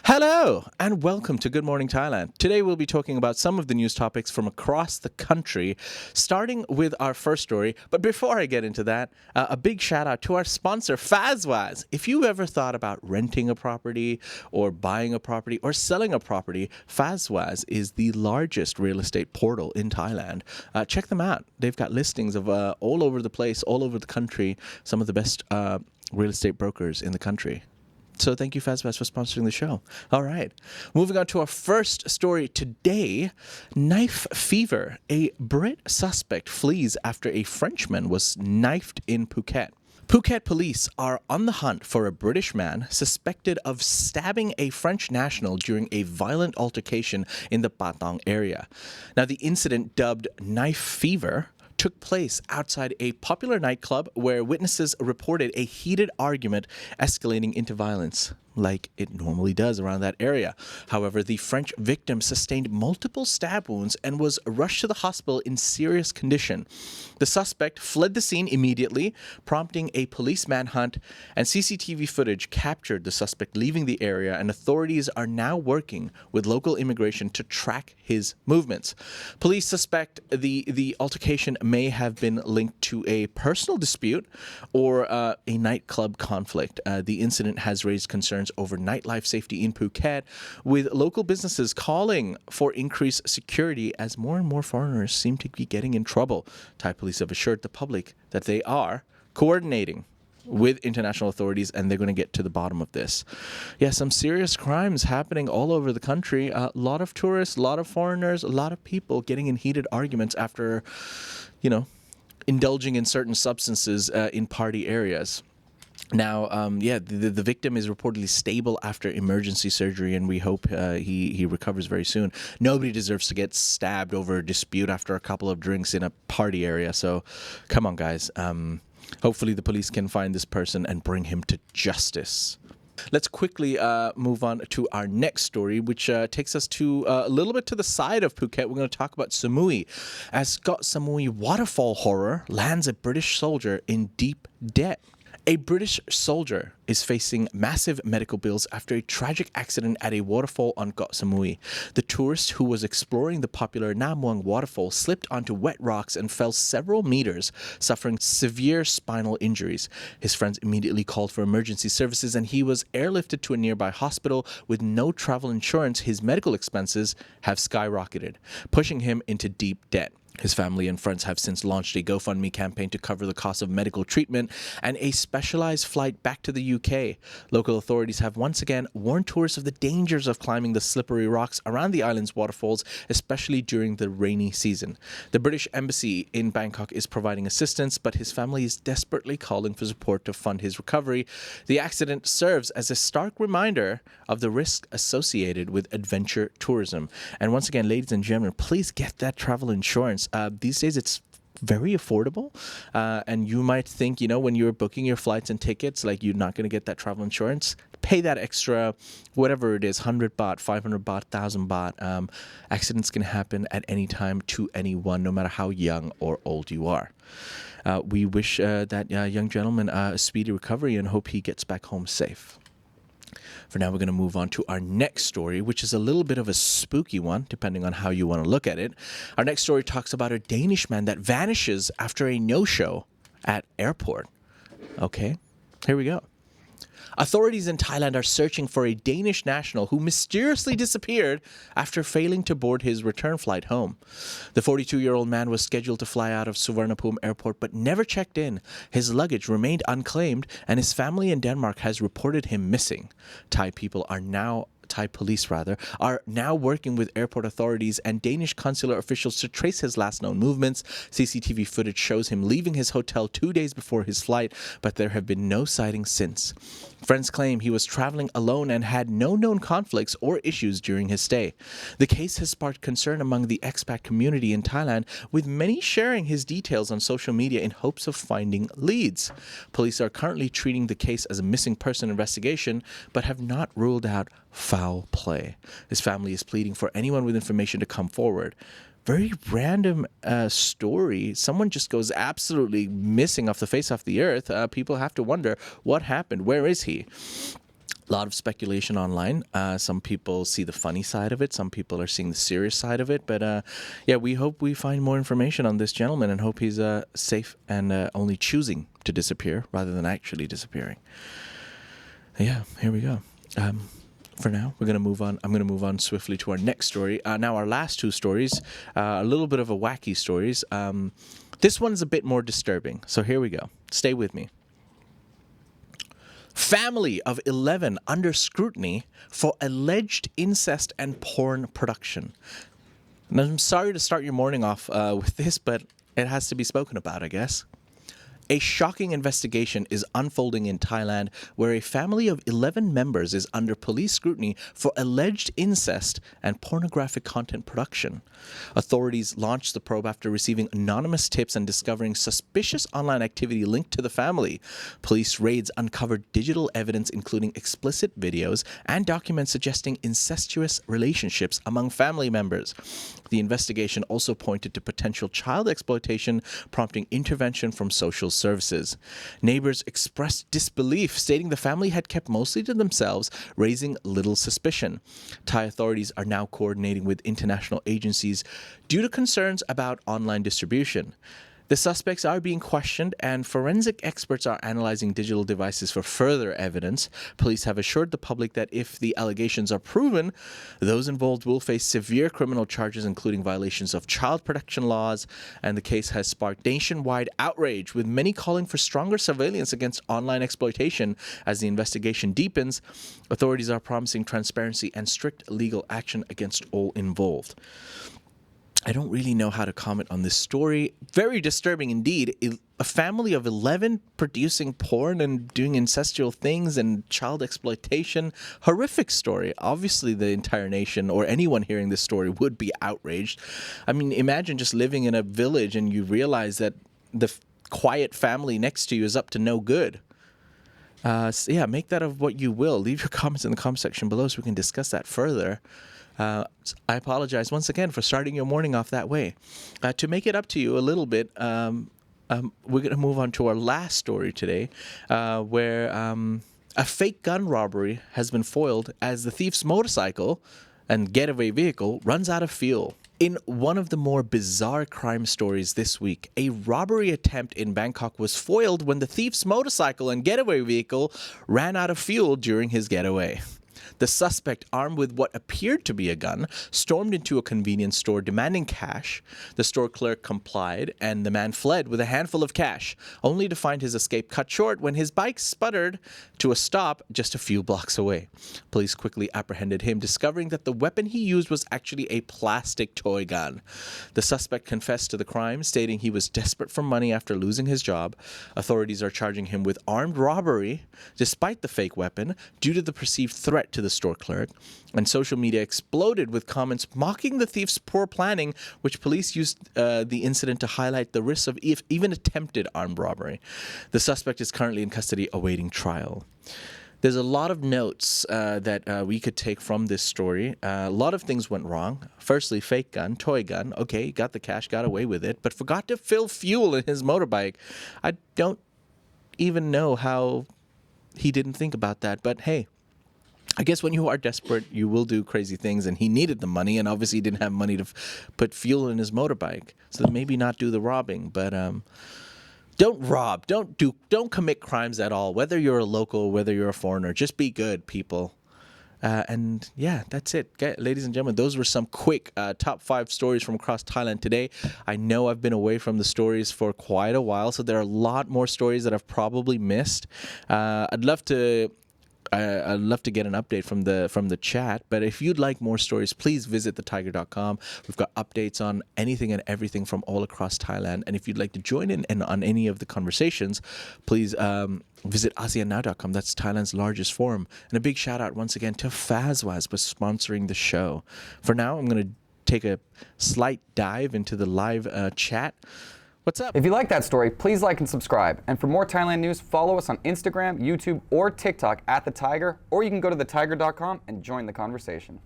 Hello and welcome to Good Morning Thailand. Today we'll be talking about some of the news topics from across the country, starting with our first story. But before I get into that, a big shout out to our sponsor, Fazwaz. If you ever thought about renting a property or buying a property or selling a property, Fazwaz is the largest real estate portal in Thailand. Check them out. They've got listings of all over the place, all over the country, some of the best real estate brokers in the country. So thank you, Fazbaz, for sponsoring the show. All right. Moving on to our first story today. Knife fever. A Brit suspect flees after a Frenchman was knifed in Phuket. Phuket police are on the hunt for a British man suspected of stabbing a French national during a violent altercation in the Patong area. Now, the incident, dubbed Knife Fever, took place outside a popular nightclub where witnesses reported a heated argument escalating into violence, like it normally does around that area. However, the French victim sustained multiple stab wounds and was rushed to the hospital in serious condition. The suspect fled the scene immediately, prompting a police manhunt, and CCTV footage captured the suspect leaving the area, and authorities are now working with local immigration to track his movements. Police suspect the altercation may have been linked to a personal dispute or a nightclub conflict. The incident has raised concerns over nightlife safety in Phuket, with local businesses calling for increased security as more and more foreigners seem to be getting in trouble. Thai police have assured the public that they are coordinating with international authorities and they're going to get to the bottom of this. Yeah, some serious crimes happening all over the country. A lot of tourists, a lot of foreigners, a lot of people getting in heated arguments after, indulging in certain substances in party areas. Now, the victim is reportedly stable after emergency surgery, and we hope he recovers very soon. Nobody deserves to get stabbed over a dispute after a couple of drinks in a party area. So, come on, guys. Hopefully, the police can find this person and bring him to justice. Let's quickly move on to our next story, which takes us to a little bit to the side of Phuket. We're going to talk about Samui, as Koh Samui waterfall horror lands a British soldier in deep debt. A British soldier is facing massive medical bills after a tragic accident at a waterfall on Koh Samui. The tourist who was exploring the popular Nam Muang waterfall slipped onto wet rocks and fell several meters, suffering severe spinal injuries. His friends immediately called for emergency services and he was airlifted to a nearby hospital. With no travel insurance, his medical expenses have skyrocketed, pushing him into deep debt. His family and friends have since launched a GoFundMe campaign to cover the cost of medical treatment and a specialized flight back to the UK. Local authorities have once again warned tourists of the dangers of climbing the slippery rocks around the island's waterfalls, especially during the rainy season. The British Embassy in Bangkok is providing assistance, but his family is desperately calling for support to fund his recovery. The accident serves as a stark reminder of the risk associated with adventure tourism. And once again, ladies and gentlemen, please get that travel insurance. These days, it's very affordable. And you might think, when you're booking your flights and tickets, like you're not going to get that travel insurance. Pay that extra, whatever it is, 100 baht, 500 baht, 1,000 baht. Accidents can happen at any time to anyone, no matter how young or old you are. We wish that young gentleman a speedy recovery and hope he gets back home safe. For now, we're going to move on to our next story, which is a little bit of a spooky one, depending on how you want to look at it. Our next story talks about a Danish man that vanishes after a no-show at airport. Okay, here we go. Authorities in Thailand are searching for a Danish national who mysteriously disappeared after failing to board his return flight home. The 42-year-old man was scheduled to fly out of Suvarnabhumi airport but never checked in. His luggage remained unclaimed and his family in Denmark has reported him missing. Thai police are now working with airport authorities and Danish consular officials to trace his last known movements. CCTV footage shows him leaving his hotel 2 days before his flight, but there have been no sightings since. Friends claim he was traveling alone and had no known conflicts or issues during his stay. The case has sparked concern among the expat community in Thailand, with many sharing his details on social media in hopes of finding leads. Police are currently treating the case as a missing person investigation, but have not ruled out foul play. His family is pleading for anyone with information to come forward. Very random story. Someone just goes absolutely missing off the face of the earth. People have to wonder what happened. Where is he? A lot of speculation online. Some people see the funny side of it. Some people are seeing the serious side of it. But yeah, we hope we find more information on this gentleman and hope he's safe and only choosing to disappear rather than actually disappearing. Yeah, here we go. For now, we're going to move on. I'm going to move on swiftly to our next story. Now, our last two stories, a little bit of a wacky stories. This one's a bit more disturbing. So here we go. Stay with me. Family of 11 under scrutiny for alleged incest and porn production. And I'm sorry to start your morning off with this, but it has to be spoken about, I guess. A shocking investigation is unfolding in Thailand where a family of 11 members is under police scrutiny for alleged incest and pornographic content production. Authorities launched the probe after receiving anonymous tips and discovering suspicious online activity linked to the family. Police raids uncovered digital evidence including explicit videos and documents suggesting incestuous relationships among family members. The investigation also pointed to potential child exploitation, prompting intervention from social services. Neighbors expressed disbelief, stating the family had kept mostly to themselves, raising little suspicion. Thai authorities are now coordinating with international agencies due to concerns about online distribution. The suspects are being questioned, and forensic experts are analyzing digital devices for further evidence. Police have assured the public that if the allegations are proven, those involved will face severe criminal charges, including violations of child protection laws, and the case has sparked nationwide outrage, with many calling for stronger surveillance against online exploitation. As the investigation deepens, authorities are promising transparency and strict legal action against all involved. I don't really know how to comment on this story. Very disturbing indeed. A family of 11 producing porn and doing incestual things and child exploitation. Horrific story. Obviously, the entire nation or anyone hearing this story would be outraged. I mean, imagine just living in a village and you realize that the quiet family next to you is up to no good. So yeah, make that of what you will. Leave your comments in the comment section below so we can discuss that further. I apologize once again for starting your morning off that way. To make it up to you a little bit, we're going to move on to our last story today, where a fake gun robbery has been foiled as the thief's motorcycle and getaway vehicle runs out of fuel. In one of the more bizarre crime stories this week, a robbery attempt in Bangkok was foiled when the thief's motorcycle and getaway vehicle ran out of fuel during his getaway. The suspect, armed with what appeared to be a gun, stormed into a convenience store demanding cash. The store clerk complied, and the man fled with a handful of cash, only to find his escape cut short when his bike sputtered to a stop just a few blocks away. Police quickly apprehended him, discovering that the weapon he used was actually a plastic toy gun. The suspect confessed to the crime, stating he was desperate for money after losing his job. Authorities are charging him with armed robbery, despite the fake weapon, due to the perceived threat to the store clerk, and social media exploded with comments mocking the thief's poor planning, which police used the incident to highlight the risks of even attempted armed robbery. The suspect is currently in custody awaiting trial. There's a lot of notes that we could take from this story. A lot of things went wrong. Firstly, fake gun, toy gun. Okay, got the cash, got away with it, but forgot to fill fuel in his motorbike. I don't even know how he didn't think about that, but hey, I guess when you are desperate, you will do crazy things, and he needed the money, and obviously he didn't have money to put fuel in his motorbike, so maybe not do the robbing. But don't rob, don't commit crimes at all, whether you're a local, whether you're a foreigner. Just be good, people. And yeah, that's it. Okay, ladies and gentlemen, those were some quick top 5 stories from across Thailand today. I know I've been away from the stories for quite a while, so there are a lot more stories that I've probably missed. I'd love to get an update from the chat, but if you'd like more stories, please visit thetiger.com. We've got updates on anything and everything from all across Thailand, and if you'd like to join in on any of the conversations, please visit ASEANnow.com. That's Thailand's largest forum. And a big shout out once again to Fazwaz for sponsoring the show. For now, I'm going to take a slight dive into the live chat. What's up? If you like that story, please like and subscribe. And for more Thailand news, follow us on Instagram, YouTube, or TikTok at The Thaiger, or you can go to thetiger.com and join the conversation.